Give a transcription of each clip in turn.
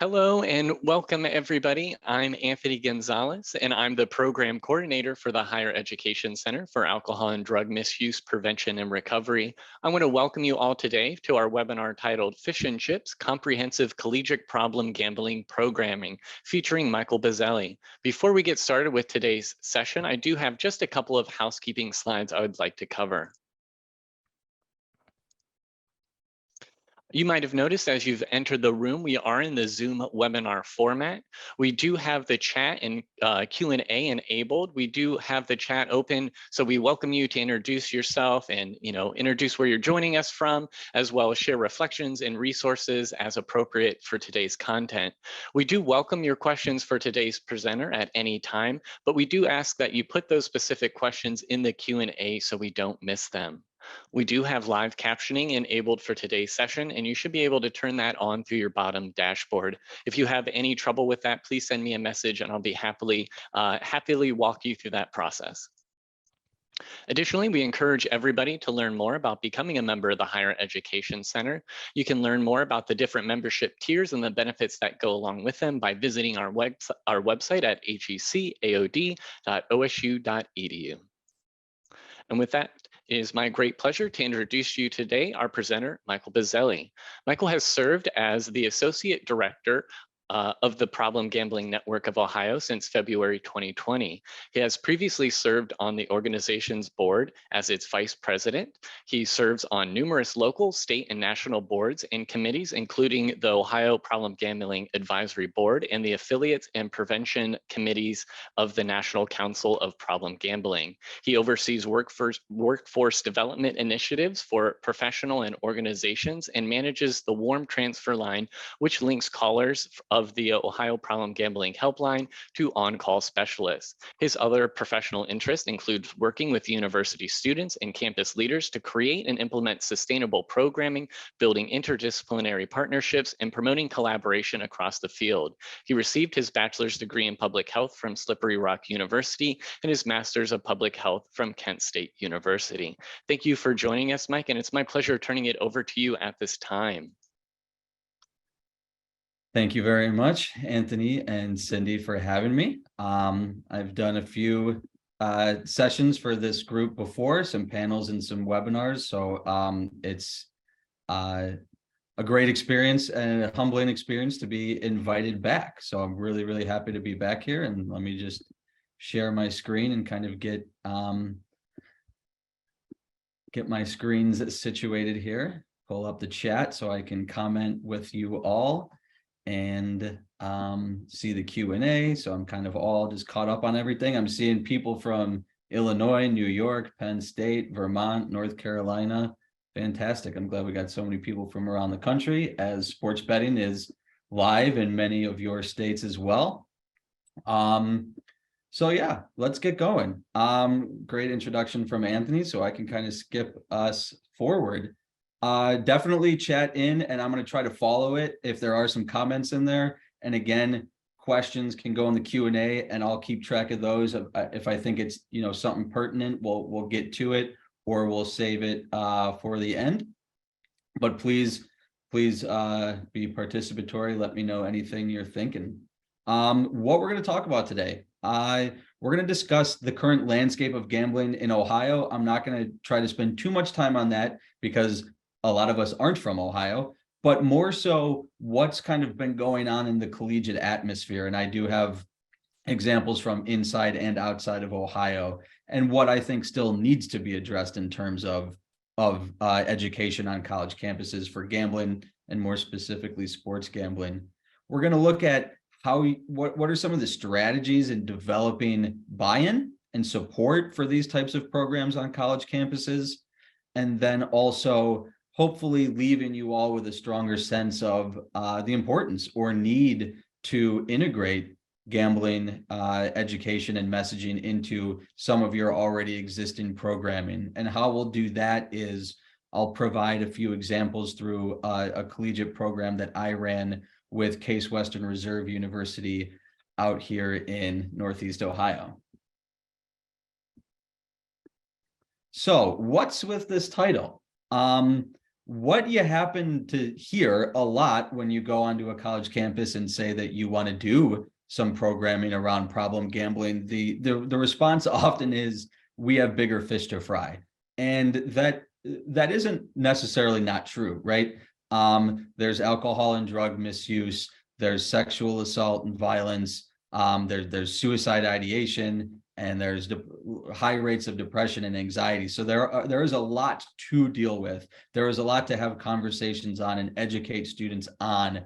Hello and welcome everybody. I'm Anthony Gonzalez and I'm the program coordinator for the Higher Education Center for Alcohol and Drug Misuse Prevention and Recovery. I want to welcome you all today to our webinar titled Fish and Chips, Comprehensive Collegiate Problem Gambling Programming, featuring Michael Bazzelli. Before we get started with today's session, I do have just a couple of housekeeping slides I would like to cover. You might have noticed as you've entered the room, we are in the Zoom webinar format. We do have the chat and Q&A enabled. We do have the chat open, so we welcome you to introduce yourself and introduce where you're joining us from, as well as share reflections and resources as appropriate for today's content. We do welcome your questions for today's presenter at any time, but we do ask that you put those specific questions in the Q&A so we don't miss them. We do have live captioning enabled for today's session, and you should be able to turn that on through your bottom dashboard. If you have any trouble with that, please send me a message and I'll be happily walk you through that process. Additionally, we encourage everybody to learn more about becoming a member of the Higher Education Center. You can learn more about the different membership tiers and the benefits that go along with them by visiting our website at hecaod.osu.edu. And with that, it is my great pleasure to introduce you today our presenter, Michael Bazzelli. Michael has served as the Associate Director of the Problem Gambling Network of Ohio since February 2020. He has previously served on the organization's board as its vice president. He serves on numerous local, state, and national boards and committees, including the Ohio Problem Gambling Advisory Board and the affiliates and prevention committees of the National Council of Problem Gambling. He oversees workforce development initiatives for professional and organizations and manages the Warm Transfer Line, which links callers of the Ohio Problem Gambling Helpline to on-call specialists. His other professional interests include working with university students and campus leaders to create and implement sustainable programming, building interdisciplinary partnerships, and promoting collaboration across the field. He received his bachelor's degree in public health from Slippery Rock University and his master's of public health from Kent State University. Thank you for joining us, Mike, and it's my pleasure turning it over to you at this time. Thank you very much, Anthony and Cindy, for having me. I've done a few sessions for this group before, some panels and some webinars. So it's a great experience and a humbling experience to be invited back. So I'm really, really happy to be back here. And let me just share my screen and kind of get my screens situated here. Pull up the chat so I can comment with you all and see the Q&A. So I'm kind of all just caught up on everything. I'm seeing people from Illinois, New York, Penn State, Vermont, North Carolina. Fantastic. I'm glad we got so many people from around the country, as sports betting is live in many of your states as well. So yeah, let's get going. Great introduction from Anthony, so I can kind of skip us forward. Definitely chat in, and I'm going to try to follow it if there are some comments in there. And again, questions can go in the Q&A, and I'll keep track of those. If I think it's something pertinent, we'll get to it, or we'll save it for the end. But please be participatory. Let me know anything you're thinking. What we're going to talk about today. We're going to discuss the current landscape of gambling in Ohio. I'm not going to try to spend too much time on that because a lot of us aren't from Ohio, but more so what's kind of been going on in the collegiate atmosphere. And I do have examples from inside and outside of Ohio, and what I think still needs to be addressed in terms of education on college campuses for gambling, and more specifically sports gambling. We're going to look at what are some of the strategies in developing buy-in and support for these types of programs on college campuses, and then also hopefully leaving you all with a stronger sense of the importance or need to integrate gambling education and messaging into some of your already existing programming. And how we'll do that is I'll provide a few examples through a collegiate program that I ran with Case Western Reserve University out here in Northeast Ohio. So what's with this title? what you happen to hear a lot when you go onto a college campus and say that you want to do some programming around problem gambling, the response often is, we have bigger fish to fry. And that isn't necessarily not true, right? There's alcohol and drug misuse, there's sexual assault and violence, there's suicide ideation, and there's high rates of depression and anxiety. So there is a lot to deal with. There is a lot to have conversations on and educate students on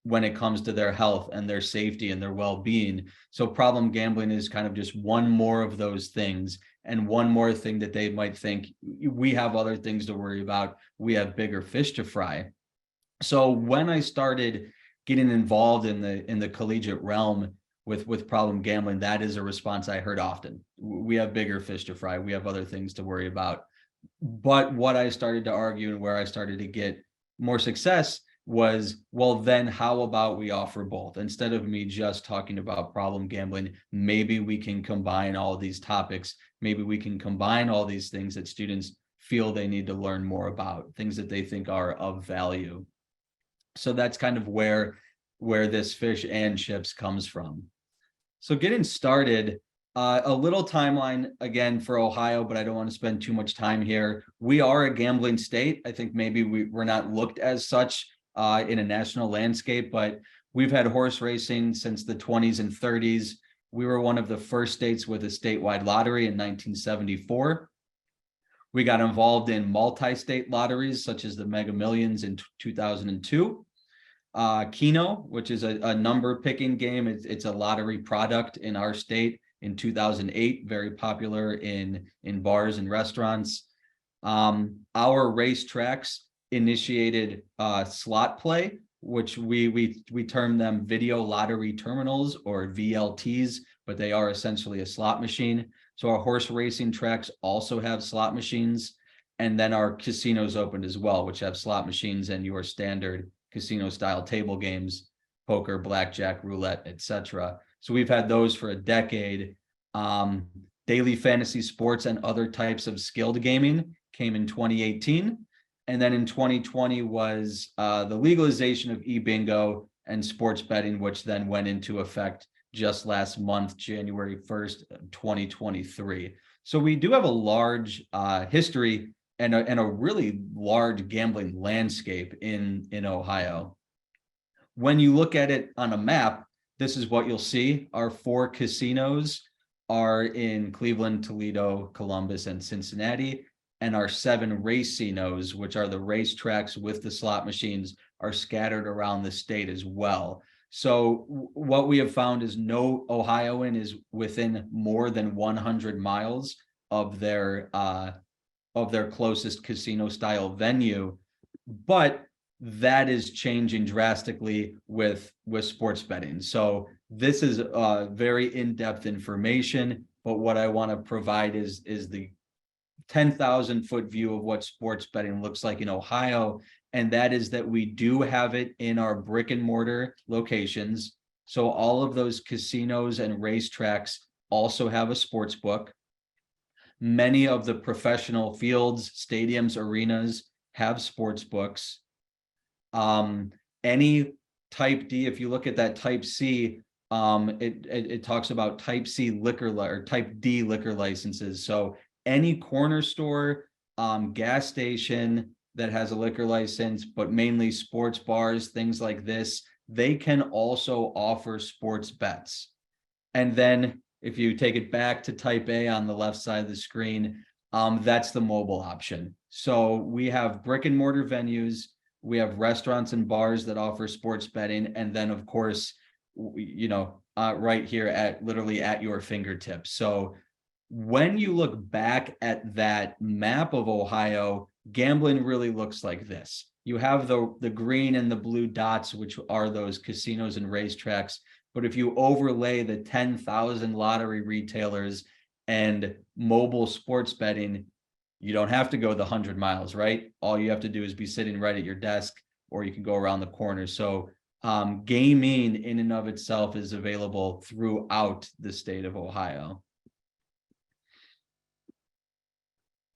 when it comes to their health and their safety and their well-being. So problem gambling is kind of just one more of those things, and one more thing that they might think, we have other things to worry about, we have bigger fish to fry. So when I started getting involved in the collegiate realm with problem gambling, that is a response I heard often. We have bigger fish to fry, we have other things to worry about. But what I started to argue, and where I started to get more success, was, well, then how about we offer both? Instead of me just talking about problem gambling, maybe we can combine all of these topics. Maybe we can combine all these things that students feel they need to learn more about, things that they think are of value. So that's kind of where this fish and chips comes from. So getting started, a little timeline again for Ohio, but I don't want to spend too much time here. We are a gambling state. I think maybe we're not looked as such in a national landscape, but we've had horse racing since the 20s and 30s. We were one of the first states with a statewide lottery in 1974. We got involved in multi-state lotteries, such as the Mega Millions in 2002. Keno, which is a number picking game. It's a lottery product in our state in 2008, very popular in bars and restaurants. Our racetracks initiated slot play, which we term them video lottery terminals, or VLTs, but they are essentially a slot machine. So our horse racing tracks also have slot machines, and then our casinos opened as well, which have slot machines and your standard casino style table games, poker, blackjack, roulette, etc. So we've had those for a decade. Daily fantasy sports and other types of skilled gaming came in 2018. And then in 2020 was the legalization of e-bingo and sports betting, which then went into effect just last month, January 1st, 2023. So we do have a large history and a really large gambling landscape in Ohio. When you look at it on a map, this is what you'll see. Our 4 casinos are in Cleveland, Toledo, Columbus, and Cincinnati. And our 7 racinos, which are the racetracks with the slot machines, are scattered around the state as well. So what we have found is no Ohioan is within more than 100 miles of their closest casino style venue, but that is changing drastically with sports betting. So this is very in-depth information, but what I want to provide is the 10,000-foot view of what sports betting looks like in Ohio, and that is that we do have it in our brick and mortar locations. So all of those casinos and racetracks also have a sports book. Many of the professional fields, stadiums, arenas have sports books. Any type D, if you look at that type C, it talks about type C liquor or type D liquor licenses. So any corner store, gas station that has a liquor license, but mainly sports bars, things like this, they can also offer sports bets. And then if you take it back to type A on the left side of the screen, that's the mobile option. So we have brick and mortar venues, we have restaurants and bars that offer sports betting, and then of course, right here literally at your fingertips. So when you look back at that map of Ohio, gambling really looks like this. You have the green and the blue dots, which are those casinos and racetracks. But if you overlay the 10,000 lottery retailers and mobile sports betting, you don't have to go the 100 miles, right? All you have to do is be sitting right at your desk, or you can go around the corner. So gaming in and of itself is available throughout the state of Ohio.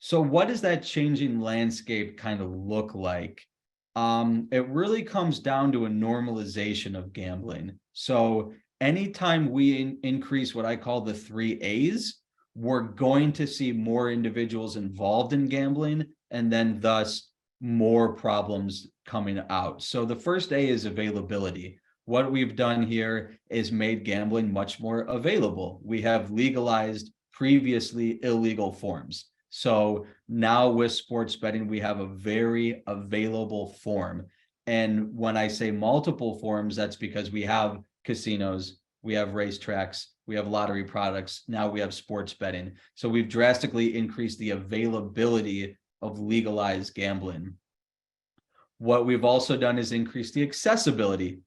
So what does that changing landscape kind of look like? It really comes down to a normalization of gambling. So anytime we increase what I call the 3 A's, we're going to see more individuals involved in gambling, and then thus more problems coming out. So the first A is availability. What we've done here is made gambling much more available. We have legalized previously illegal forms. So now with sports betting, we have a very available form. And when I say multiple forms, that's because we have casinos, we have racetracks, we have lottery products, now we have sports betting. So we've drastically increased the availability of legalized gambling. What we've also done is increase the accessibility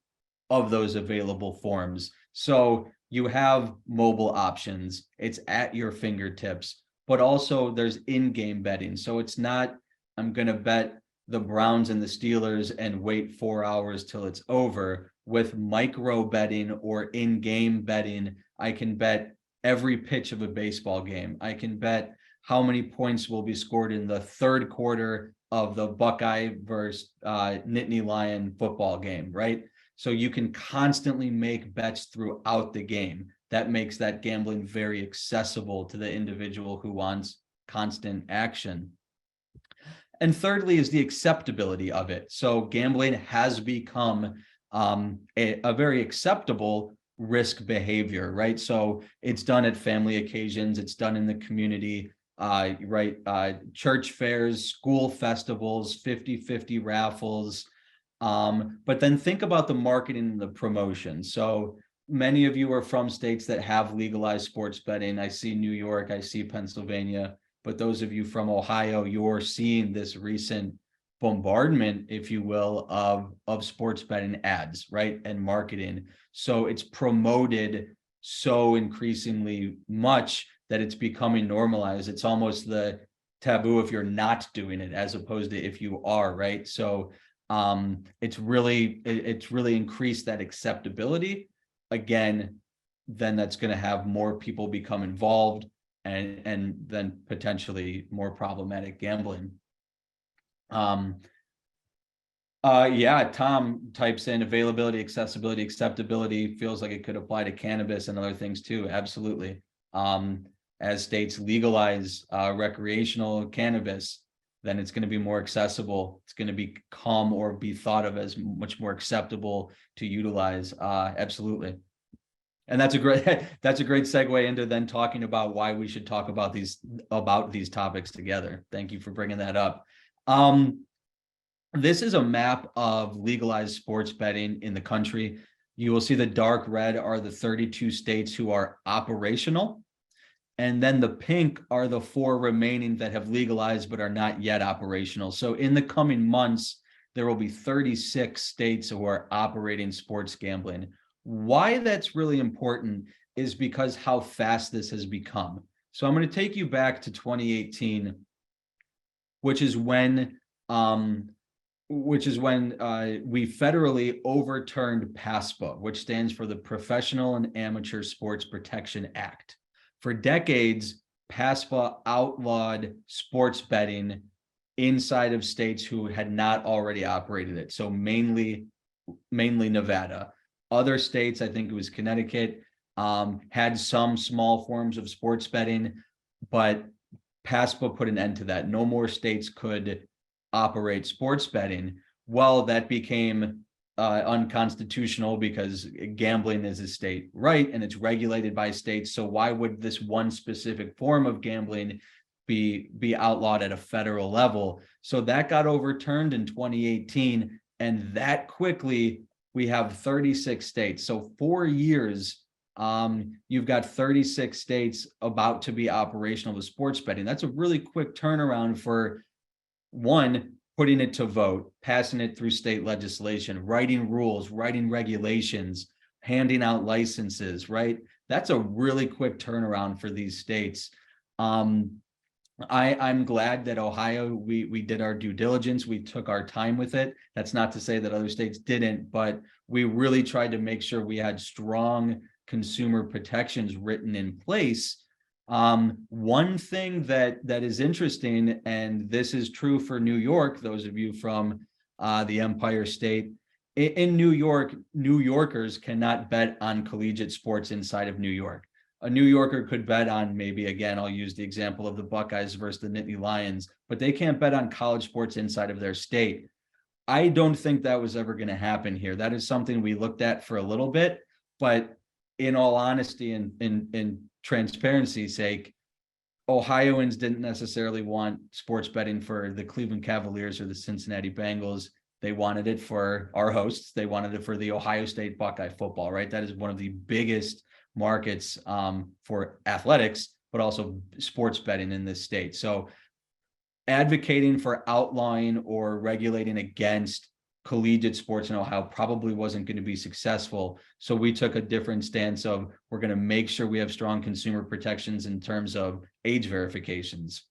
of those available forms. So you have mobile options, it's at your fingertips, but also there's in-game betting. So it's not, I'm going to bet the Browns and the Steelers and wait 4 hours till it's over. With micro betting or in-game betting, I can bet every pitch of a baseball game. I can bet how many points will be scored in the third quarter of the Buckeye versus Nittany Lion football game, right? So you can constantly make bets throughout the game. That makes that gambling very accessible to the individual who wants constant action. And thirdly is the acceptability of it. So gambling has become a very acceptable risk behavior, right? So it's done at family occasions, it's done in the community, right? Church fairs, school festivals, 50-50 raffles. But then think about the marketing and the promotion. So many of you are from states that have legalized sports betting. I see New York, I see Pennsylvania, but those of you from Ohio, you're seeing this recent bombardment, if you will, of sports betting ads, right? And marketing. So it's promoted so increasingly much that it's becoming normalized. It's almost the taboo if you're not doing it, as opposed to if you are, right? So it's really increased that acceptability. Again, then that's going to have more people become involved, and then potentially more problematic gambling. Yeah, Tom types in availability, accessibility, acceptability, feels like it could apply to cannabis and other things too. Absolutely. As states legalize recreational cannabis, then it's going to be more accessible. It's going to become or be thought of as much more acceptable to utilize. Absolutely. And that's a great segue into then talking about why we should talk about these topics together. Thank you for bringing that up. This is a map of legalized sports betting in the country. You will see the dark red are the 32 states who are operational. And then the pink are the 4 remaining that have legalized but are not yet operational. So in the coming months, there will be 36 states who are operating sports gambling. Why that's really important is because how fast this has become. So I'm going to take you back to 2018, which is when we federally overturned PASPA, which stands for the Professional and Amateur Sports Protection Act. For decades, PASPA outlawed sports betting inside of states who had not already operated it. So mainly Nevada. Other states, I think it was Connecticut, had some small forms of sports betting, but PASPA put an end to that. No more states could operate sports betting. Well, that became unconstitutional because gambling is a state right and it's regulated by states. So why would this one specific form of gambling be outlawed at a federal level? So that got overturned in 2018, and that quickly we have 36 states. So 4 years, you've got 36 states about to be operational with sports betting. That's a really quick turnaround for one, putting it to vote, passing it through state legislation, writing rules, writing regulations, handing out licenses, right? That's a really quick turnaround for these states. I'm glad that Ohio, we did our due diligence, we took our time with it. That's not to say that other states didn't, but we really tried to make sure we had strong consumer protections written in place One thing that is interesting, and this is true for New York, those of you from the Empire State, in New York, New Yorkers cannot bet on collegiate sports inside of New York. A New Yorker could bet on, maybe, again, I'll use the example of the Buckeyes versus the Nittany Lions, but they can't bet on college sports inside of their state. I don't think that was ever going to happen here. That is something we looked at for a little bit, but in all honesty and in transparency's sake, Ohioans didn't necessarily want sports betting for the Cleveland Cavaliers or the Cincinnati Bengals. They wanted it for our hosts. They wanted it for the Ohio State Buckeye football, right? That is one of the biggest markets for athletics, but also sports betting in this state. So advocating for outlawing or regulating against collegiate sports in Ohio probably wasn't going to be successful. So we took a different stance of, we're going to make sure we have strong consumer protections in terms of age verifications.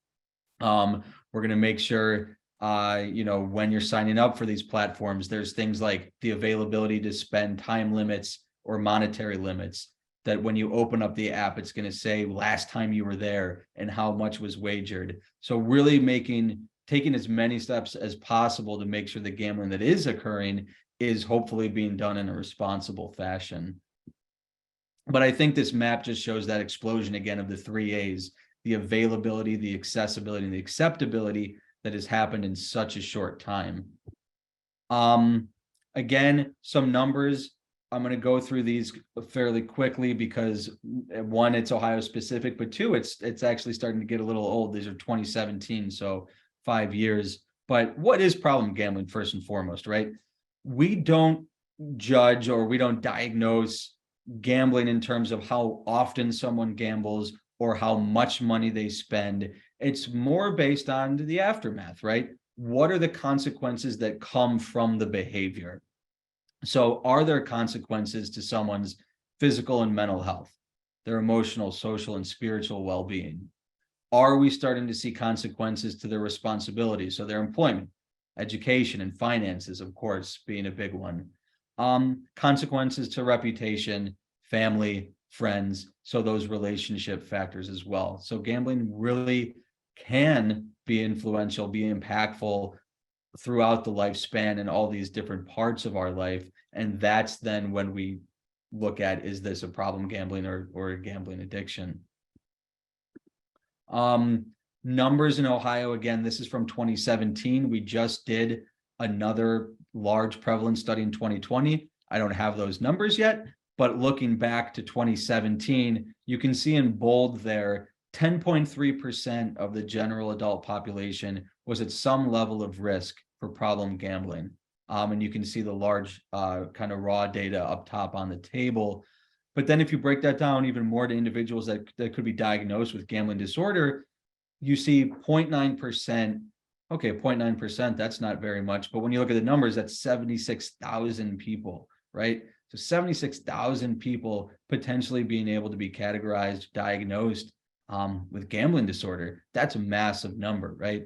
We're going to make sure, when you're signing up for these platforms, there's things like the availability to spend time limits or monetary limits, that when you open up the app, it's going to say last time you were there and how much was wagered. So really taking as many steps as possible to make sure the gambling that is occurring is hopefully being done in a responsible fashion. But I think this map just shows that explosion again of the 3 A's, the availability, the accessibility, and the acceptability that has happened in such a short time. Again, some numbers. I'm going to go through these fairly quickly because, one, it's Ohio specific, but two, it's actually starting to get a little old. These are 2017, so 5 years. But what is problem gambling, first and foremost, right? We don't judge or we don't diagnose gambling in terms of how often someone gambles or how much money they spend. It's more based on the aftermath, right? What are the consequences that come from the behavior? So are there consequences to someone's physical and mental health, their emotional, social, and spiritual well-being? Are we starting to see consequences to their responsibilities? So their employment, education, and finances, of course, being a big one. Consequences to reputation, family, friends, so those relationship factors as well. So gambling really can be influential, be impactful throughout the lifespan and all these different parts of our life. And that's then when we look at, is this a problem gambling or a gambling addiction? Numbers in Ohio, again, this is from 2017. We just did another large prevalence study in 2020. I don't have those numbers yet, but looking back to 2017, you can see in bold there, 10.3% of the general adult population was at some level of risk for problem gambling. And you can see the large kind of raw data up top on the table. But then if you break that down even more to individuals that could be diagnosed with gambling disorder, you see 0.9%. Okay, 0.9%, that's not very much. But when you look at the numbers, that's 76,000 people, right? So 76,000 people potentially being able to be categorized, diagnosed with gambling disorder. That's a massive number, right?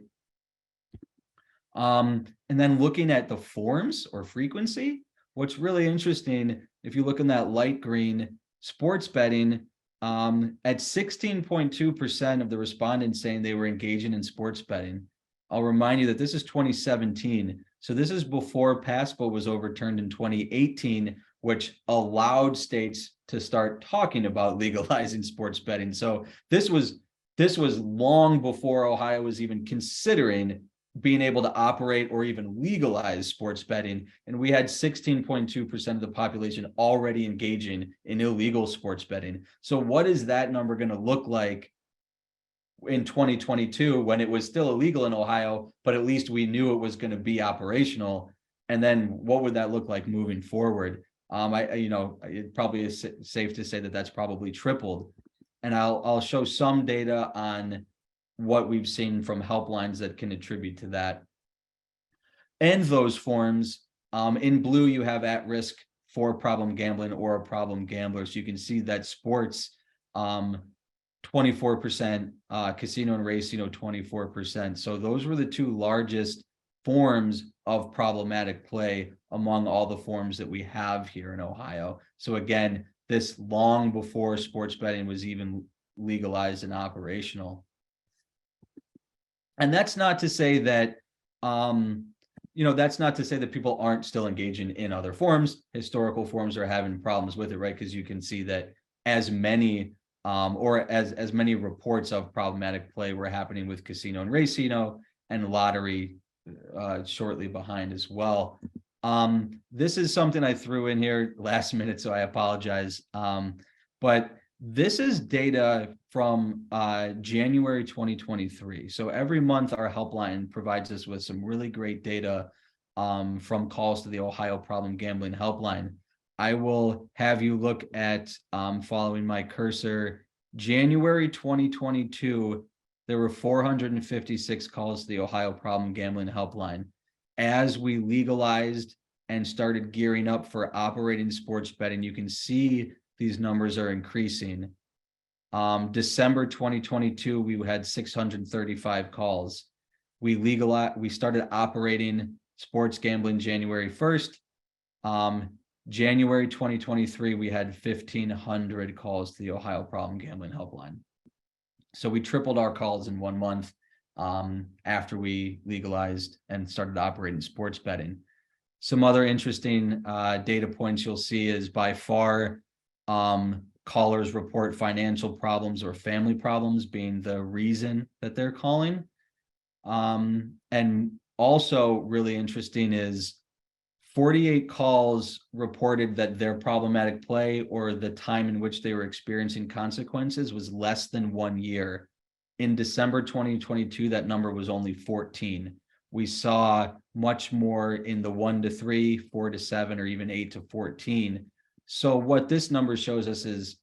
And then looking at the forms or frequency, what's really interesting, if you look in that light green, sports betting, at 16.2% of the respondents saying they were engaging in sports betting. I'll remind you that this is 2017. So this is before PASPA was overturned in 2018, which allowed states to start talking about legalizing sports betting. So this was long before Ohio was even considering being able to operate or even legalize sports betting. And we had 16.2% of the population already engaging in illegal sports betting. So what is that number going to look like in 2022 when it was still illegal in Ohio, but at least we knew it was going to be operational? And then what would that look like moving forward? It probably is safe to say that that's probably tripled. And I'll show some data on what we've seen from helplines that can attribute to that. And those forms, in blue, you have at risk for problem gambling or a problem gambler. So you can see that sports, 24%, casino and racing, 24%. So those were the two largest forms of problematic play among all the forms that we have here in Ohio. So again, this long before sports betting was even legalized and operational. And that's not to say that, that's not to say that people aren't still engaging in other forms. Historical forms are having problems with it, right? Because you can see that as many as many reports of problematic play were happening with casino and racino, and lottery shortly behind as well. This is something I threw in here last minute, so I apologize. But this is data from January 2023. So every month our helpline provides us with some really great data from calls to the Ohio Problem Gambling Helpline. I will have you look at, following my cursor, January 2022, there were 456 calls to the Ohio Problem Gambling Helpline. As we legalized and started gearing up for operating sports betting, you can see these numbers are increasing. December 2022, we had 635 calls. We started operating sports gambling January 1st. January 2023, we had 1,500 calls to the Ohio Problem Gambling Helpline. So we tripled our calls in 1 month after we legalized and started operating sports betting. Some other interesting data points you'll see is by far callers report financial problems or family problems being the reason that they're calling. And also really interesting is 48 calls reported that their problematic play or the time in which they were experiencing consequences was less than 1 year. In December 2022, that number was only 14. We saw much more in the 1 to 3, 4 to 7, or even 8 to 14. So what this number shows us is,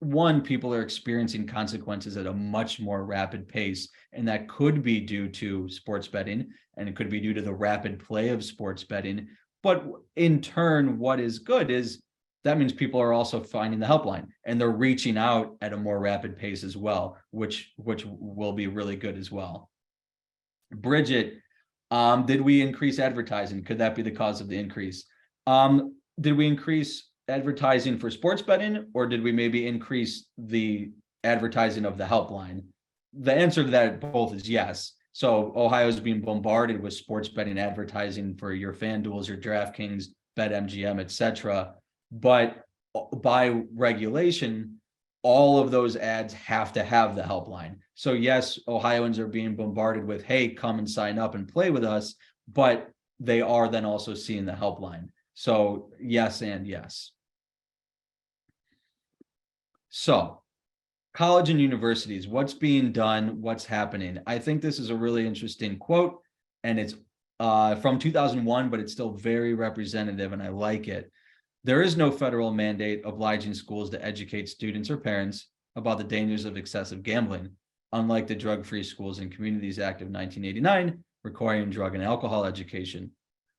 one, people are experiencing consequences at a much more rapid pace, and that could be due to sports betting, and it could be due to the rapid play of sports betting. But in turn, what is good is that means people are also finding the helpline and they're reaching out at a more rapid pace as well, which will be really good as well. Bridget, did we increase advertising? Could that be the cause of the increase? Did we increase advertising for sports betting, or did we maybe increase the advertising of the helpline? The answer to that both is yes. So Ohio is being bombarded with sports betting advertising for your FanDuels, your DraftKings, BetMGM, etc. But by regulation, all of those ads have to have the helpline. So yes, Ohioans are being bombarded with, hey, come and sign up and play with us, but they are then also seeing the helpline. So yes and yes. So college and universities, what's being done, what's happening? I think this is a really interesting quote, and it's from 2001, but it's still very representative, and I like it. There is no federal mandate obliging schools to educate students or parents about the dangers of excessive gambling, unlike the Drug-Free Schools and Communities Act of 1989, requiring drug and alcohol education.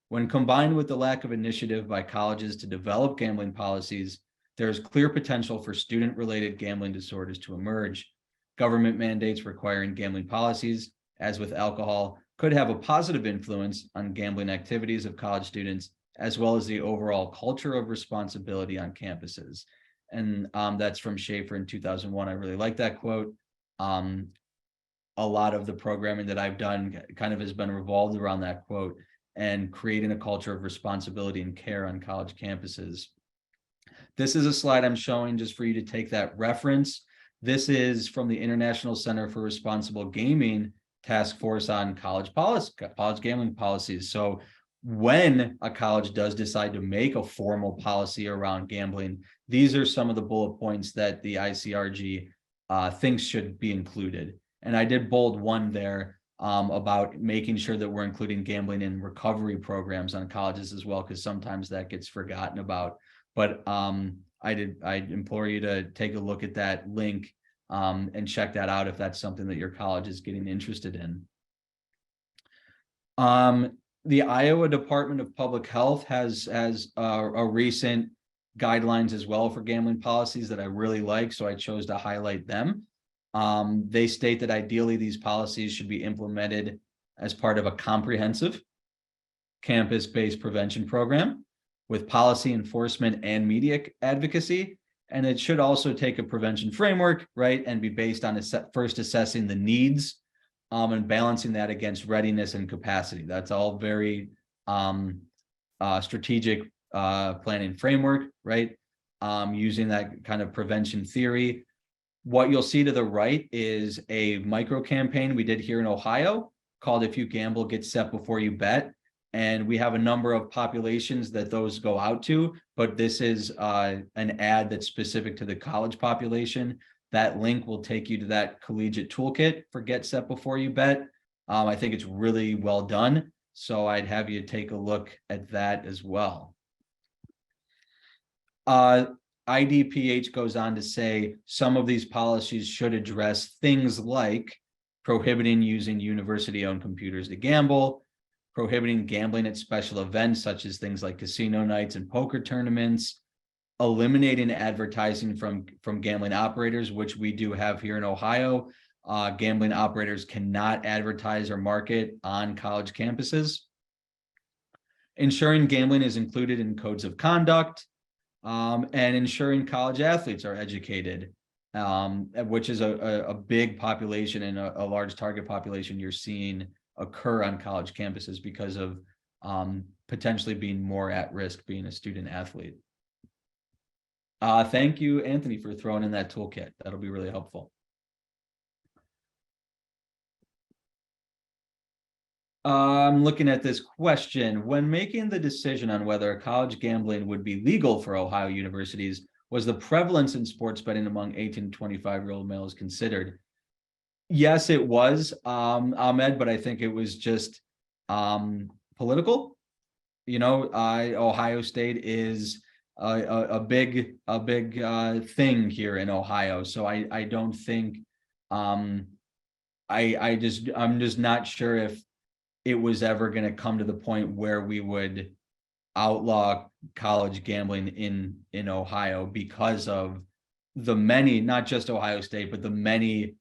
When combined with the lack of initiative by colleges to develop gambling policies, there is clear potential for student-related gambling disorders to emerge. Government mandates requiring gambling policies, as with alcohol, could have a positive influence on gambling activities of college students, as well as the overall culture of responsibility on campuses. And that's from Schaefer in 2001. I really like that quote. A lot of the programming that I've done kind of has been revolved around that quote and creating a culture of responsibility and care on college campuses. This is a slide I'm showing just for you to take that reference. This is from the International Center for Responsible Gaming Task Force on college gambling policies. So when a college does decide to make a formal policy around gambling, these are some of the bullet points that the ICRG thinks should be included. And I did bold one there about making sure that we're including gambling in recovery programs on colleges as well, because sometimes that gets forgotten about. But I implore you to take a look at that link and check that out if that's something that your college is getting interested in. The Iowa Department of Public Health has a recent guidelines as well for gambling policies that I really like, so I chose to highlight them. They state that ideally these policies should be implemented as part of a comprehensive campus-based prevention program with policy enforcement and media advocacy, And it should also take a prevention framework, right? And be based on first assessing the needs and balancing that against readiness and capacity. That's all very strategic planning framework, right? Using that kind of prevention theory. What you'll see to the right is a micro campaign we did here in Ohio called If You Gamble, Get Set Before You Bet. And we have a number of populations that those go out to, but this is an ad that's specific to the college population. That link will take you to that collegiate toolkit for Get Set Before You Bet. I think it's really well done. So I'd have you take a look at that as well. IDPH goes on to say some of these policies should address things like prohibiting using university-owned computers to gamble, prohibiting gambling at special events such as things like casino nights and poker tournaments, eliminating advertising from gambling operators, which we do have here in Ohio. Gambling operators cannot advertise or market on college campuses. Ensuring gambling is included in codes of conduct, and ensuring college athletes are educated, which is a big population and a large target population you're seeing occur on college campuses because of potentially being more at risk being a student athlete. Thank you, Anthony, for throwing in that toolkit. That'll be really helpful. I'm looking at this question. When making the decision on whether college gambling would be legal for Ohio universities, was the prevalence in sports betting among 18 to 25-year-old males considered? Yes, it was, Ahmed, but I think it was just political. You know, Ohio State is a big thing here in Ohio, so I don't think I'm just not sure if it was ever going to come to the point where we would outlaw college gambling in Ohio because of the many, not just Ohio State, but the many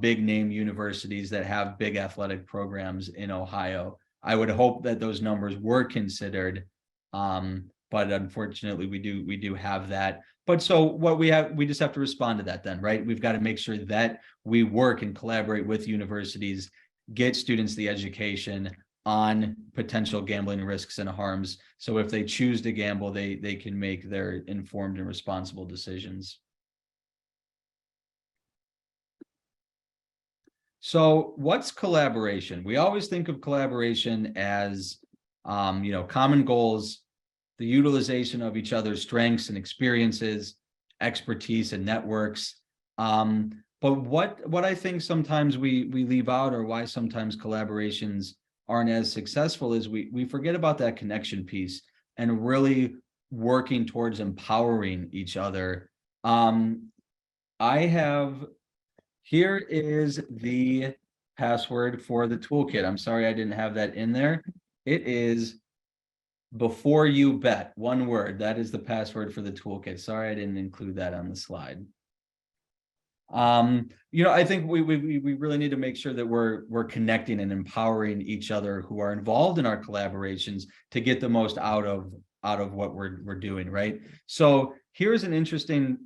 big name universities that have big athletic programs in Ohio. I would hope that those numbers were considered, but unfortunately we do have that. But so what we just have to respond to that then, right? We've got to make sure that we work and collaborate with universities, get students the education on potential gambling risks and harms. So if they choose to gamble, they can make their informed and responsible decisions. So what's collaboration? We always think of collaboration as, common goals, the utilization of each other's strengths and experiences, expertise and networks. But what I think sometimes we leave out, or why sometimes collaborations aren't as successful, is we forget about that connection piece and really working towards empowering each other. Here is the password for the toolkit. I'm sorry I didn't have that in there. It is before you bet, one word. That is the password for the toolkit. Sorry I didn't include that on the slide. I think we really need to make sure that we're connecting and empowering each other who are involved in our collaborations to get the most out of what we're doing, right? So here's an interesting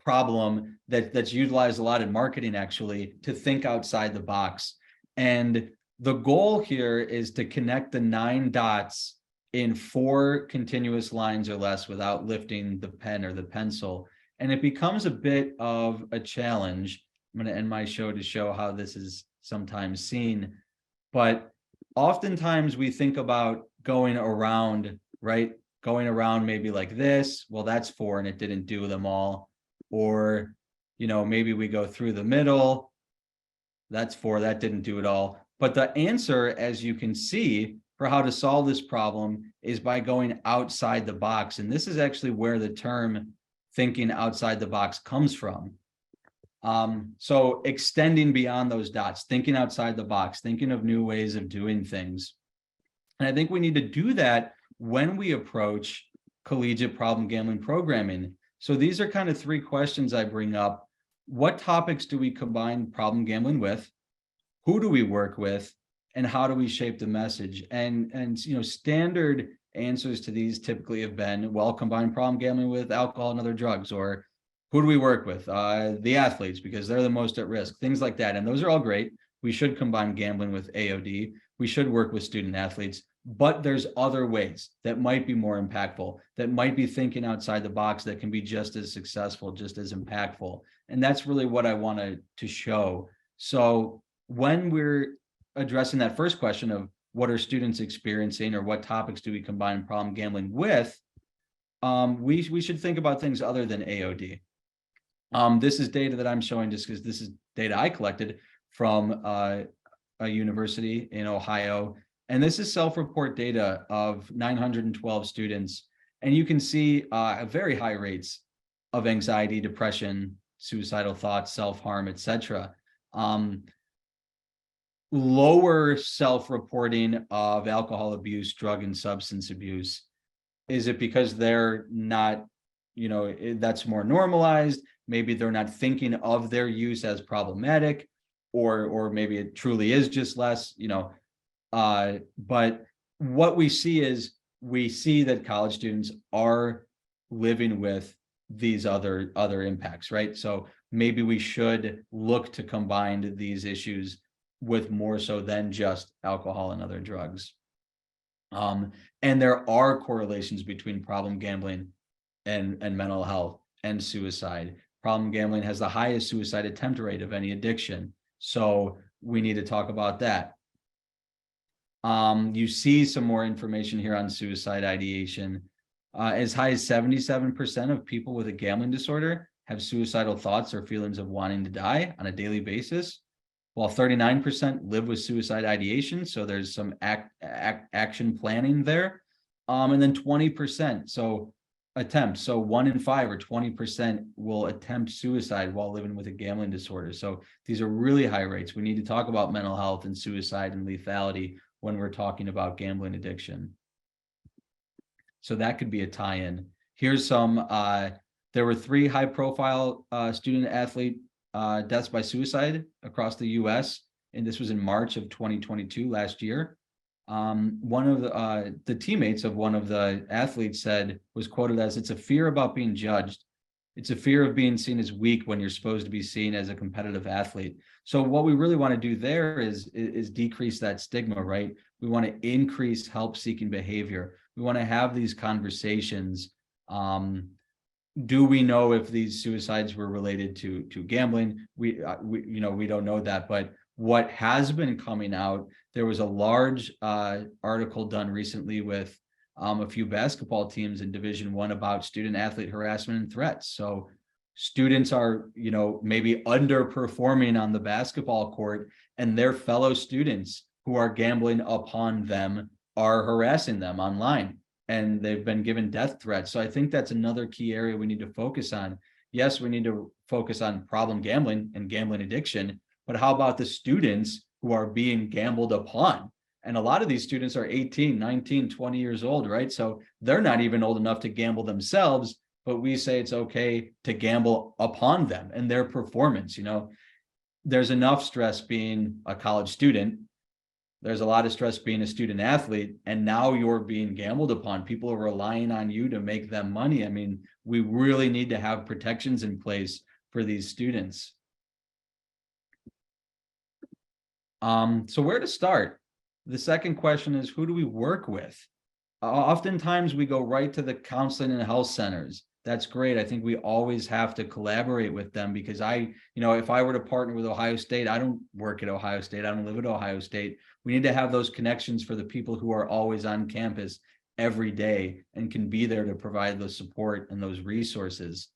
problem that's utilized a lot in marketing, actually, to think outside the box. And the goal here is to connect the 9 dots in 4 continuous lines or less without lifting the pen or the pencil. And it becomes a bit of a challenge. I'm going to end my show to show how this is sometimes seen. But oftentimes we think about going around, right? Going around maybe like this. Well, that's 4 and it didn't do them all. Or, maybe we go through the middle. That's 4, that didn't do it all. But the answer, as you can see, for how to solve this problem is by going outside the box. And this is actually where the term thinking outside the box comes from. So extending beyond those dots, thinking outside the box, thinking of new ways of doing things. And I think we need to do that when we approach collegiate problem gambling programming. So these are kind of 3 questions I bring up. What topics do we combine problem gambling with? Who do we work with? And how do we shape the message? And standard answers to these typically have been, well, combine problem gambling with alcohol and other drugs, or who do we work with? The athletes, because they're the most at risk, things like that. And those are all great. We should combine gambling with AOD. We should work with student athletes, but there's other ways that might be more impactful, that might be thinking outside the box, that can be just as successful, just as impactful. And that's really what I wanted to show. So when we're addressing that first question of what are students experiencing, or what topics do we combine problem gambling with, we should think about things other than AOD. This is data that I'm showing just because this is data I collected from a university in Ohio. And this is self-report data of 912 students. And you can see very high rates of anxiety, depression, suicidal thoughts, self-harm, etc. Lower self-reporting of alcohol abuse, drug and substance abuse. Is it because they're not, that's more normalized? Maybe they're not thinking of their use as problematic, or maybe it truly is just less, but what we see is, we see that college students are living with these other impacts, right? So maybe we should look to combine these issues with more so than just alcohol and other drugs. And there are correlations between problem gambling and mental health and suicide. Problem gambling has the highest suicide attempt rate of any addiction. So we need to talk about that. You see some more information here on suicide ideation. As high as 77% of people with a gambling disorder have suicidal thoughts or feelings of wanting to die on a daily basis, while 39% live with suicide ideation. So there's some action planning there. And then 20%, so attempt. So 1 in 5 or 20% will attempt suicide while living with a gambling disorder. So these are really high rates. We need to talk about mental health and suicide and lethality when we're talking about gambling addiction. So that could be a tie-in. Here's some, there were 3 high-profile student athlete deaths by suicide across the US, and this was in March of 2022, last year. One of the teammates of one of the athletes was quoted as, "It's a fear about being judged. It's a fear of being seen as weak when you're supposed to be seen as a competitive athlete." So what we really want to do there is decrease that stigma, right? We want to increase help-seeking behavior. We want to have these conversations. Do we know if these suicides were related to gambling? We don't know that, but what has been coming out, there was a large article done recently with a few basketball teams in Division I about student athlete harassment and threats. So students are, maybe underperforming on the basketball court, and their fellow students who are gambling upon them are harassing them online, and they've been given death threats. So I think that's another key area we need to focus on. Yes, we need to focus on problem gambling and gambling addiction, but how about the students who are being gambled upon? And a lot of these students are 18, 19, 20 years old, right? So they're not even old enough to gamble themselves, but we say it's okay to gamble upon them and their performance. There's enough stress being a college student. There's a lot of stress being a student athlete, and now you're being gambled upon. People are relying on you to make them money. I mean, we really need to have protections in place for these students. So where to start? The second question is, who do we work with? Oftentimes we go right to the counseling and health centers. That's great. I think we always have to collaborate with them, because if I were to partner with Ohio State, I don't work at Ohio State. I don't live at Ohio State. We need to have those connections for the people who are always on campus every day and can be there to provide the support and those resources.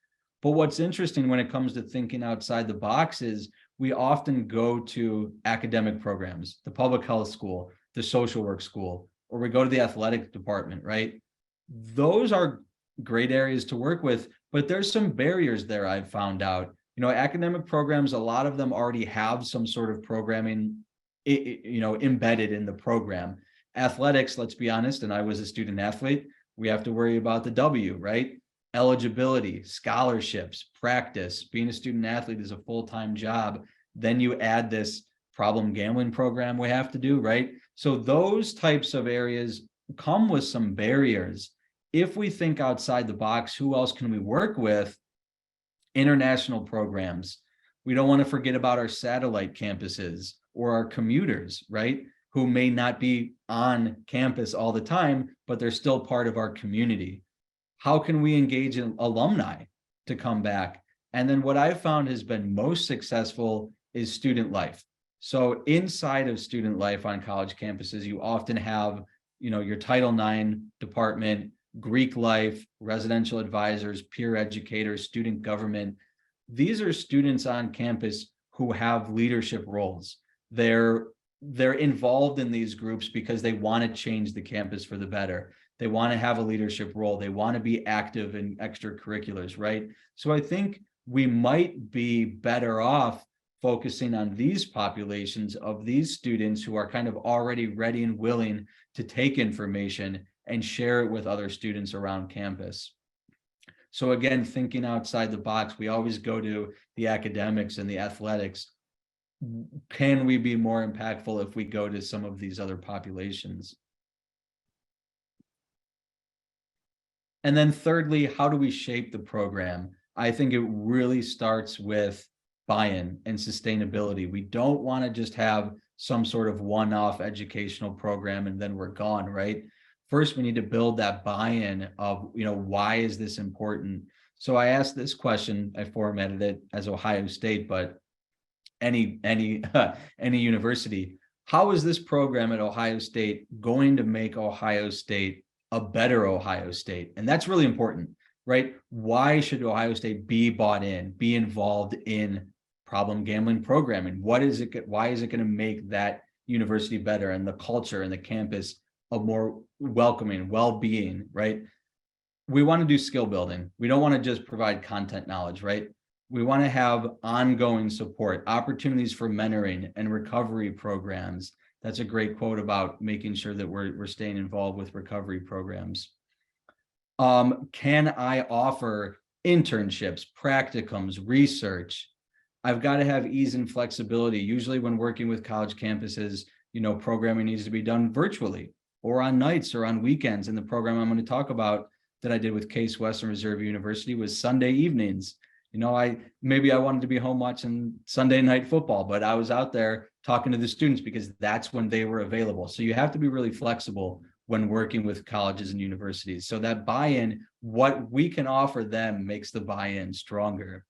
But what's interesting when it comes to thinking outside the box is we often go to academic programs, the public health school, the social work school, or we go to the athletic department, right? Those are great areas to work with, but there's some barriers there I've found out. Academic programs, a lot of them already have some sort of programming, embedded in the program. Athletics, let's be honest, and I was a student athlete, we have to worry about the W, right? Eligibility, scholarships, practice. Being a student athlete is a full-time job. Then you add this problem gambling program we have to do, right? So those types of areas come with some barriers. If we think outside the box, who else can we work with? International programs. We don't want to forget about our satellite campuses or our commuters, right? Who may not be on campus all the time, but they're still part of our community. How can we engage in alumni to come back? And then what I've found has been most successful is student life. So inside of student life on college campuses, you often have, your Title IX department, Greek life, residential advisors, peer educators, student government. These are students on campus who have leadership roles. They're involved in these groups because they want to change the campus for the better. They want to have a leadership role. They want to be active in extracurriculars, right? So I think we might be better off focusing on these populations of these students who are kind of already ready and willing to take information and share it with other students around campus. So again, thinking outside the box, we always go to the academics and the athletics. Can we be more impactful if we go to some of these other populations? And then thirdly, how do we shape the program? I think it really starts with buy-in and sustainability. We don't want to just have some sort of one-off educational program and then we're gone, right? First, we need to build that buy-in of, why is this important? So I asked this question, I formatted it as Ohio State, but any university, how is this program at Ohio State going to make Ohio State a better Ohio State? And that's really important, right? Why should Ohio State be bought in, be involved in problem gambling programming? Why is it going to make that university better and the culture and the campus a more welcoming, well-being, right? We want to do skill building. We don't want to just provide content knowledge, right? We want to have ongoing support, opportunities for mentoring and recovery programs. That's a great quote about making sure that we're staying involved with recovery programs. Can I offer internships, practicums, research? I've got to have ease and flexibility. Usually when working with college campuses, programming needs to be done virtually or on nights or on weekends. And the program I'm going to talk about that I did with Case Western Reserve University was Sunday evenings. Maybe I wanted to be home watching Sunday night football, but I was out there talking to the students because that's when they were available. So you have to be really flexible when working with colleges and universities. So that buy-in, what we can offer them makes the buy-in stronger.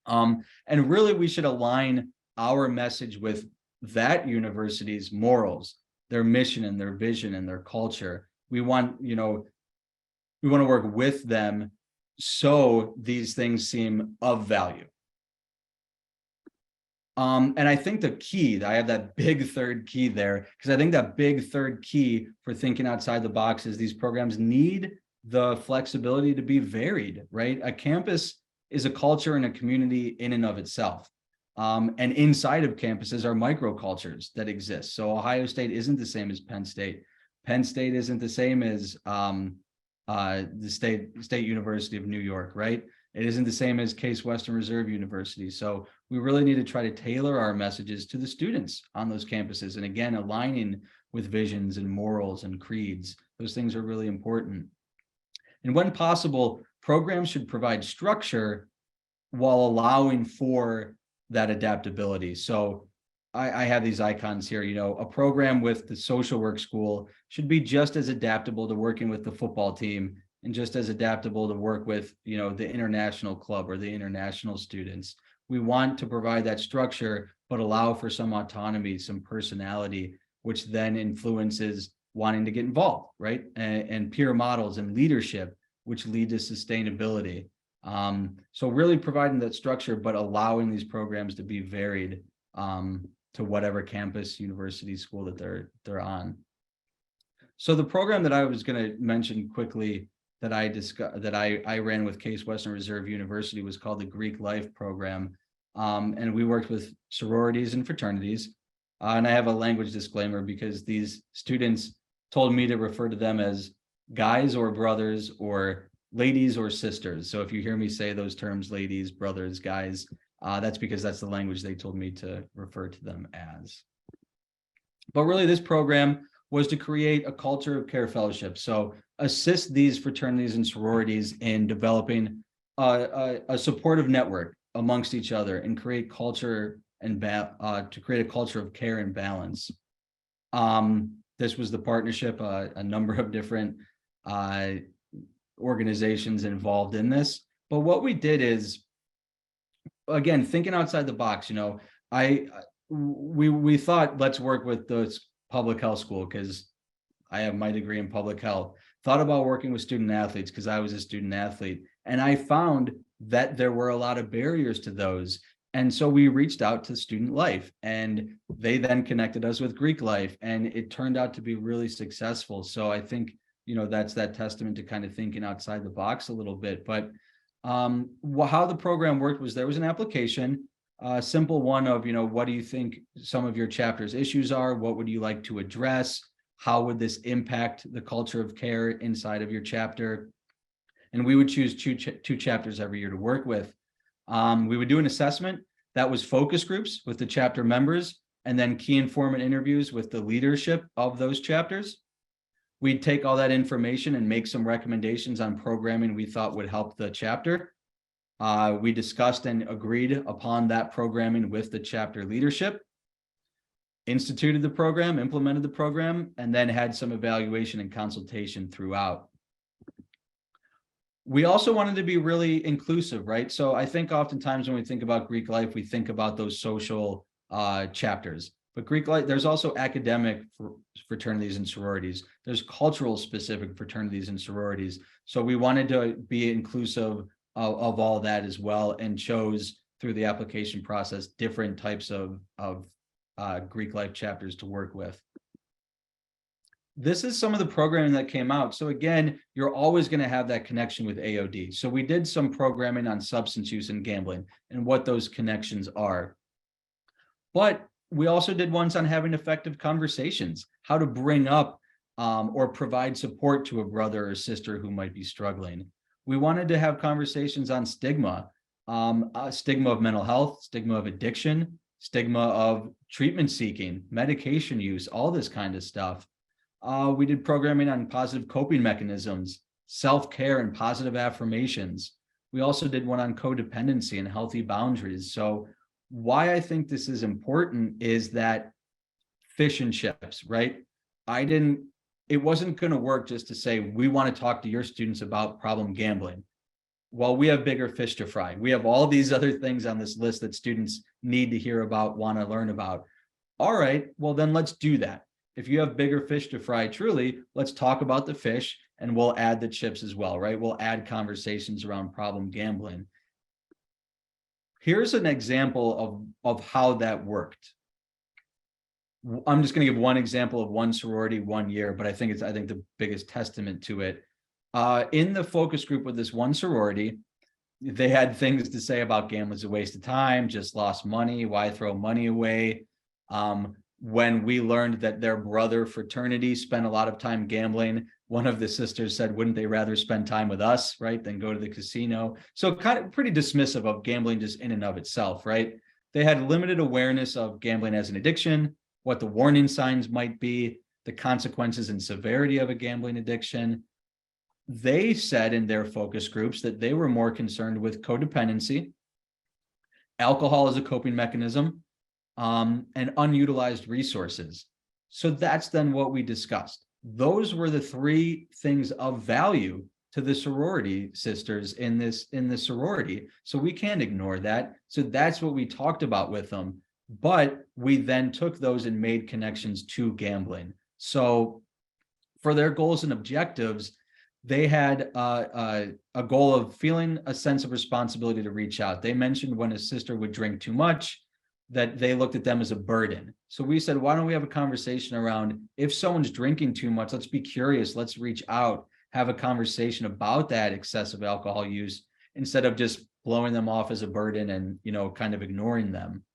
And really we should align our message with that university's morals, their mission and their vision and their culture. We want to work with them so these things seem of value. And I think the key, I have that big third key there, because I think that big third key for thinking outside the box is these programs need the flexibility to be varied, right? A campus is a culture and a community in and of itself. And inside of campuses are microcultures that exist. So Ohio State isn't the same as Penn State. Penn State isn't the same as the State University of New York, right? It isn't the same as Case Western Reserve University. So we really need to try to tailor our messages to the students on those campuses. And again, aligning with visions and morals and creeds. Those things are really important. And when possible, programs should provide structure while allowing for that adaptability. So I have these icons here, a program with the social work school should be just as adaptable to working with the football team and just as adaptable to work with, the international club or the international students. We want to provide that structure, but allow for some autonomy, some personality, which then influences wanting to get involved, right? And peer models and leadership, which lead to sustainability. So really providing that structure, but allowing these programs to be varied to whatever campus, university, school that they're on. So the program that I was going to mention quickly that I ran with Case Western Reserve University was called the Greek Life Program, and we worked with sororities and fraternities. And I have a language disclaimer because these students told me to refer to them as guys or brothers or ladies or sisters. So if you hear me say those terms, ladies, brothers, guys, that's because that's the language they told me to refer to them as. But really this program was to create a culture of care fellowship. So assist these fraternities and sororities in developing a supportive network amongst each other and create culture and to create a culture of care and balance. This was the partnership, a number of different organizations involved in this. But what we did is, again, thinking outside the box, we thought, let's work with the public health school because I have my degree in public health. Thought about working with student athletes because I was a student athlete. And I found that there were a lot of barriers to those. And so we reached out to Student Life, and they then connected us with Greek Life, and it turned out to be really successful. So I think, that's that testament to kind of thinking outside the box a little bit. But how the program worked was there was an application, a simple one of, what do you think some of your chapter's issues are? What would you like to address? How would this impact the culture of care inside of your chapter? And we would choose two chapters every year to work with. We would do an assessment that was focus groups with the chapter members, and then key informant interviews with the leadership of those chapters. We'd take all that information and make some recommendations on programming we thought would help the chapter. We discussed and agreed upon that programming with the chapter leadership, instituted the program, implemented the program, and then had some evaluation and consultation throughout. We also wanted to be really inclusive, right? So I think oftentimes when we think about Greek life, we think about those social chapters. But Greek life, there's also academic fraternities and sororities. There's cultural specific fraternities and sororities. So we wanted to be inclusive of all that as well, and chose through the application process different types of Greek life chapters to work with. This is some of the programming that came out. So again, you're always going to have that connection with AOD. So we did some programming on substance use and gambling and what those connections are. But we also did ones on having effective conversations, how to bring up or provide support to a brother or sister who might be struggling. We wanted to have conversations on stigma, stigma of mental health, stigma of addiction, stigma of treatment seeking, medication use, all this kind of stuff. We did programming on positive coping mechanisms, self-care and positive affirmations. We also did one on codependency and healthy boundaries. So why I think this is important is that fish and chips, right? It wasn't going to work just to say, we want to talk to your students about problem gambling. Well, we have bigger fish to fry. We have all these other things on this list that students need to hear about, want to learn about. All right, well, then let's do that. If you have bigger fish to fry, truly, let's talk about the fish and we'll add the chips as well, right? We'll add conversations around problem gambling. Here's an example of how that worked. I'm just going to give one example of one sorority, 1 year, but I think the biggest testament to it. In the focus group with this one sorority, they had things to say about gambling's a waste of time, just lost money, why throw money away? When we learned that their brother fraternity spent a lot of time gambling, one of the sisters said, wouldn't they rather spend time with us, right, than go to the casino? So kind of pretty dismissive of gambling just in and of itself, right? They had limited awareness of gambling as an addiction, what the warning signs might be, the consequences and severity of a gambling addiction. They said in their focus groups that they were more concerned with codependency, alcohol as a coping mechanism, and unutilized resources. So that's then what we discussed. Those were the three things of value to the sorority sisters in the sorority. So we can't ignore that. So that's what we talked about with them. But we then took those and made connections to gambling. So for their goals and objectives, they had a goal of feeling a sense of responsibility to reach out. They mentioned when a sister would drink too much, that they looked at them as a burden. So we said, why don't we have a conversation around, if someone's drinking too much, let's be curious, let's reach out, have a conversation about that excessive alcohol use, instead of just blowing them off as a burden and, kind of ignoring them.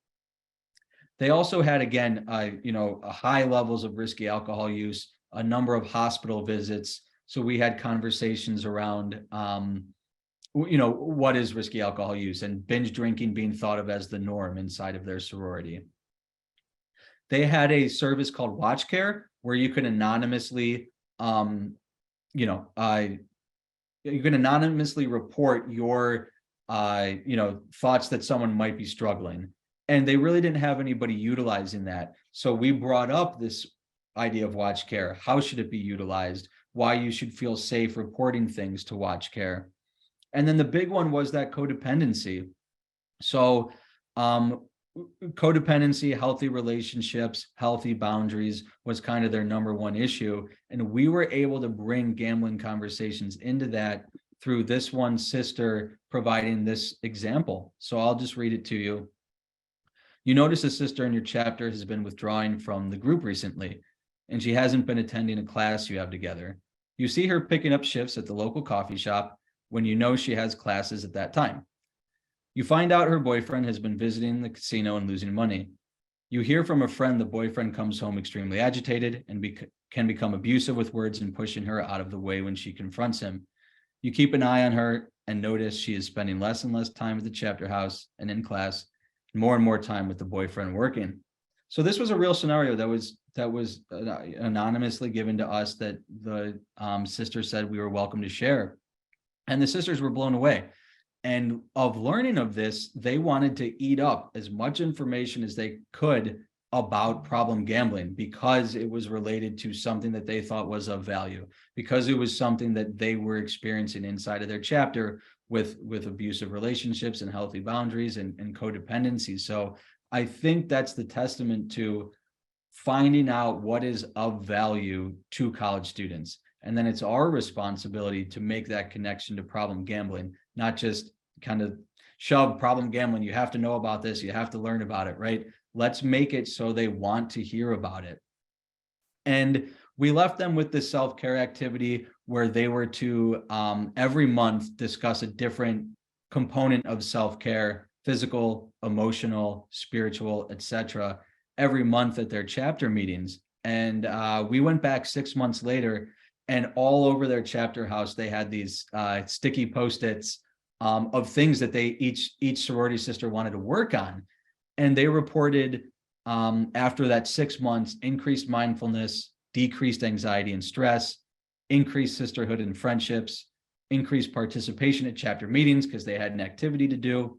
They also had, again, high levels of risky alcohol use, a number of hospital visits. So we had conversations around, what is risky alcohol use, and binge drinking being thought of as the norm inside of their sorority. they had a service called Watch Care where you can anonymously, you know, you can anonymously report your, you know, thoughts that someone might be struggling. And they really didn't have anybody utilizing that. So we brought up this idea of Watch Care. How should it be utilized? Why you should feel safe reporting things to Watch Care. And then the big one was that codependency. So codependency, healthy relationships, healthy boundaries was kind of their number one issue. And we were able to bring gambling conversations into that through this one sister providing this example. So I'll just read it to you. You notice a sister in your chapter has been withdrawing from the group recently, and she hasn't been attending a class you have together. You see her picking up shifts at the local coffee shop when you know she has classes at that time. You find out her boyfriend has been visiting the casino and losing money. You hear from a friend the boyfriend comes home extremely agitated and can become abusive with words and pushing her out of the way when she confronts him. You keep an eye on her and notice she is spending less and less time at the chapter house and in class, more and more time with the boyfriend working. So this was a real scenario that was anonymously given to us that the sister said we were welcome to share. And the sisters were blown away. And of learning of this, they wanted to eat up as much information as they could about problem gambling because it was related to something that they thought was of value, because it was something that they were experiencing inside of their chapter with abusive relationships and healthy boundaries and codependency. So I think that's the testament to finding out what is of value to college students. And then it's our responsibility to make that connection to problem gambling, not just kind of shove problem gambling. You have to know about this. You have to learn about it, right? Let's make it so they want to hear about it. And we left them with this self-care activity where they were to every month discuss a different component of self-care, physical, emotional, spiritual, etc., every month at their chapter meetings. And we went back 6 months later, and all over their chapter house, they had these sticky Post-its of things that they each sorority sister wanted to work on. And they reported after that 6 months, increased mindfulness, decreased anxiety and stress, increased sisterhood and friendships, increased participation at chapter meetings because they had an activity to do.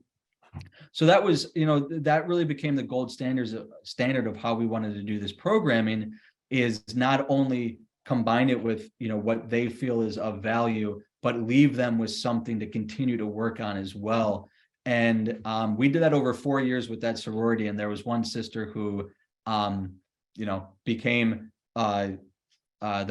So that was, you know, that really became the gold standard of how we wanted to do this programming, is not only combine it with, you know, what they feel is of value, but leave them with something to continue to work on as well. And we did that over 4 years with that sorority. And there was one sister who, you know, became the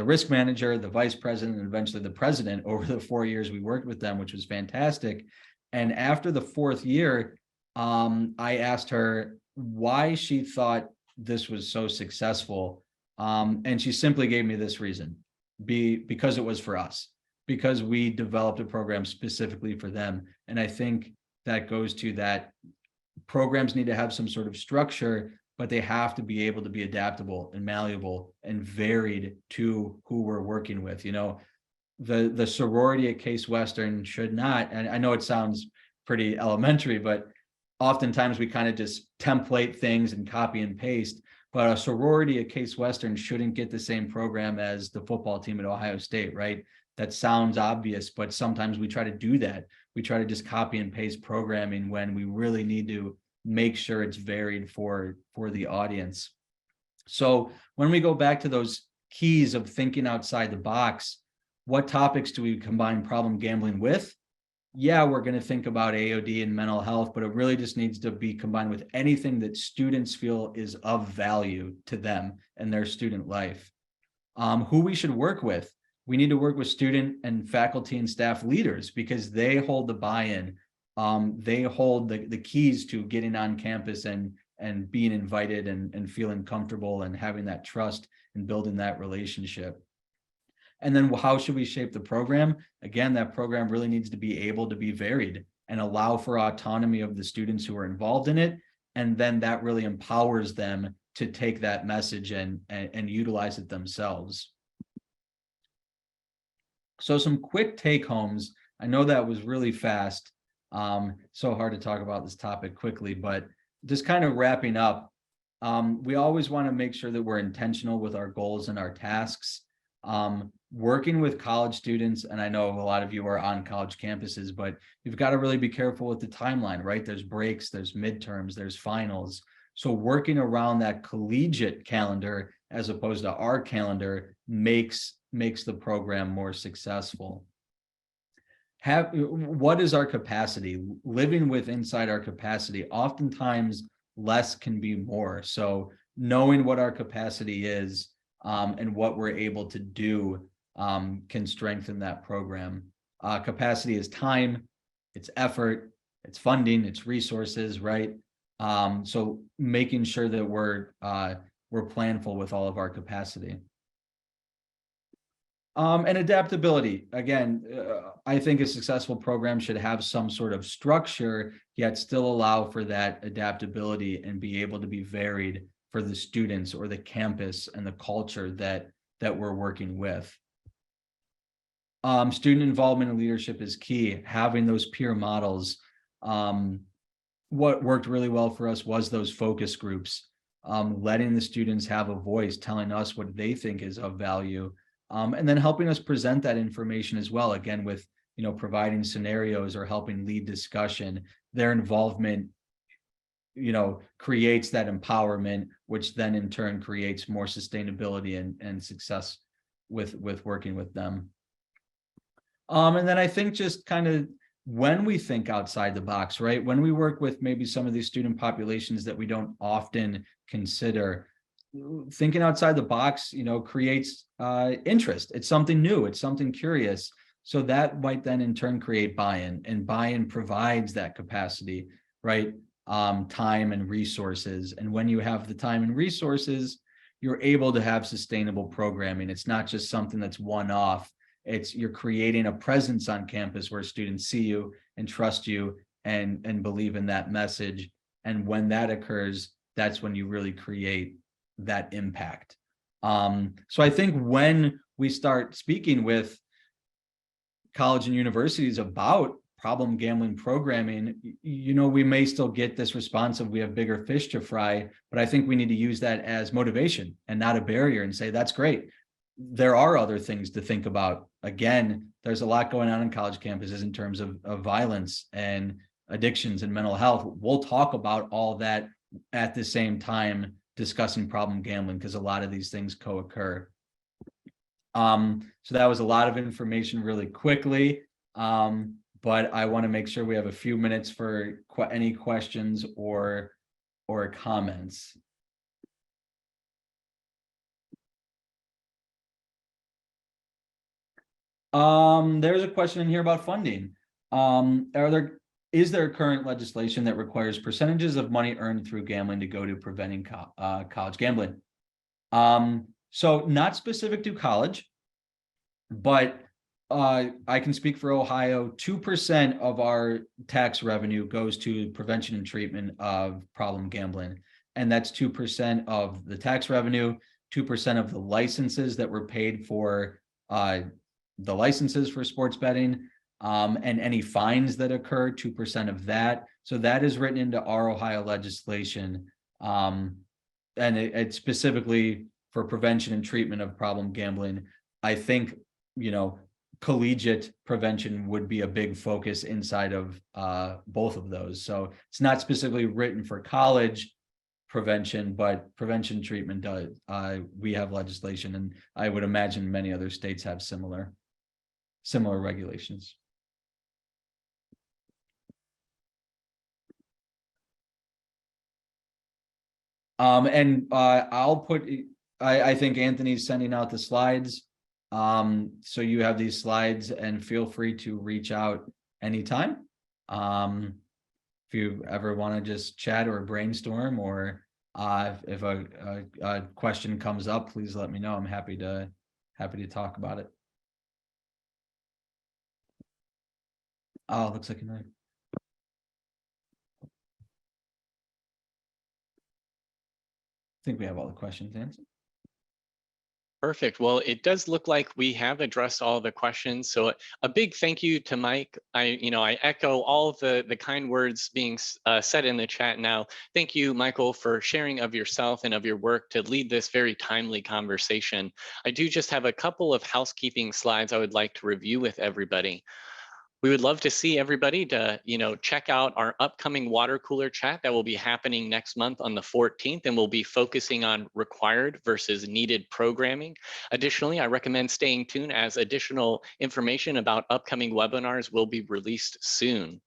risk manager, the vice president, and eventually the president over the 4 years we worked with them, which was fantastic. And after the 4th year, I asked her why she thought this was so successful. And she simply gave me this reason, because it was for us, because we developed a program specifically for them. And I think that goes to that programs need to have some sort of structure, but they have to be able to be adaptable and malleable and varied to who we're working with. You know, the sorority at Case Western should not, and I know it sounds pretty elementary, but oftentimes we kind of just template things and copy and paste. But a sorority at Case Western shouldn't get the same program as the football team at Ohio State, right? That sounds obvious, but sometimes we try to do that. We try to just copy and paste programming when we really need to make sure it's varied for the audience. So when we go back to those keys of thinking outside the box, what topics do we combine problem gambling with? Yeah, we're going to think about AOD and mental health, but it really just needs to be combined with anything that students feel is of value to them and their student life. Who we should work with. We need to work with student and faculty and staff leaders because they hold the buy-in. They hold the keys to getting on campus and being invited and feeling comfortable and having that trust and building that relationship. And then how should we shape the program? Again, that program really needs to be able to be varied and allow for autonomy of the students who are involved in it. And then that really empowers them to take that message and utilize it themselves. So some quick take homes. I know that was really fast. So hard to talk about this topic quickly, but just kind of wrapping up. We always want to make sure that we're intentional with our goals and our tasks. Working with college students, and I know a lot of you are on college campuses, but you've got to really be careful with the timeline, right? There's breaks, there's midterms, there's finals. So working around that collegiate calendar as opposed to our calendar makes the program more successful. What is our capacity? Living with inside our capacity, oftentimes less can be more. So knowing what our capacity is and what we're able to do can strengthen that program. Capacity is time, it's effort, it's funding, it's resources, right? So making sure that we're planful with all of our capacity. And adaptability. Again, I think a successful program should have some sort of structure, yet still allow for that adaptability and be able to be varied for the students or the campus and the culture that we're working with. Student involvement and leadership is key. Having those peer models. What worked really well for us was those focus groups, letting the students have a voice, telling us what they think is of value. And then helping us present that information as well, again, with, providing scenarios or helping lead discussion. Their involvement, creates that empowerment, which then in turn creates more sustainability and success with working with them. And then I think just kind of when we think outside the box, right? When we work with maybe some of these student populations that we don't often consider, thinking outside the box, creates interest. It's something new. It's something curious. So that might then in turn create buy-in, and buy-in provides that capacity, right? Time and resources. And when you have the time and resources, you're able to have sustainable programming. It's not just something that's one-off. You're creating a presence on campus where students see you and trust you and believe in that message. And when that occurs, that's when you really create that impact. So I think when we start speaking with college and universities about problem gambling programming, we may still get this response of we have bigger fish to fry, but I think we need to use that as motivation and not a barrier and say, that's great. There are other things to think about. Again, there's a lot going on in college campuses in terms of violence and addictions and mental health. We'll talk about all that at the same time discussing problem gambling, because a lot of these things co-occur. So that was a lot of information really quickly, but I want to make sure we have a few minutes for any questions or comments. There's a question in here about funding. Is there current legislation that requires percentages of money earned through gambling to go to preventing college gambling? So not specific to college, but I can speak for Ohio. 2% of our tax revenue goes to prevention and treatment of problem gambling. And that's 2% of the tax revenue, 2% of the licenses that were paid for the licenses for sports betting, and any fines that occur, 2% of that. So that is written into our Ohio legislation. And it's specifically for prevention and treatment of problem gambling. I think, collegiate prevention would be a big focus inside of both of those. So it's not specifically written for college prevention, but prevention treatment does. We have legislation, and I would imagine many other states have similar regulations. And I'll put, I think Anthony's sending out the slides. So you have these slides, and feel free to reach out anytime. If you ever want to just chat or brainstorm, or if a question comes up, please let me know. I'm happy to talk about it. Oh, looks like a knife. I think we have all the questions answered. Perfect. Well, it does look like we have addressed all the questions. So a big thank you to Mike. I echo all of the kind words being said in the chat now. Thank you, Michael, for sharing of yourself and of your work to lead this very timely conversation. I do just have a couple of housekeeping slides I would like to review with everybody. We would love to see everybody to, check out our upcoming water cooler chat that will be happening next month on the 14th, and we'll be focusing on required versus needed programming. Additionally, I recommend staying tuned as additional information about upcoming webinars will be released soon.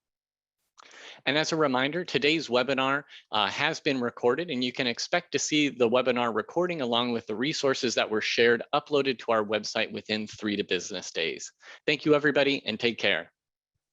And as a reminder, today's webinar has been recorded, and you can expect to see the webinar recording along with the resources that were shared uploaded to our website within 3 business days. Thank you, everybody, and take care.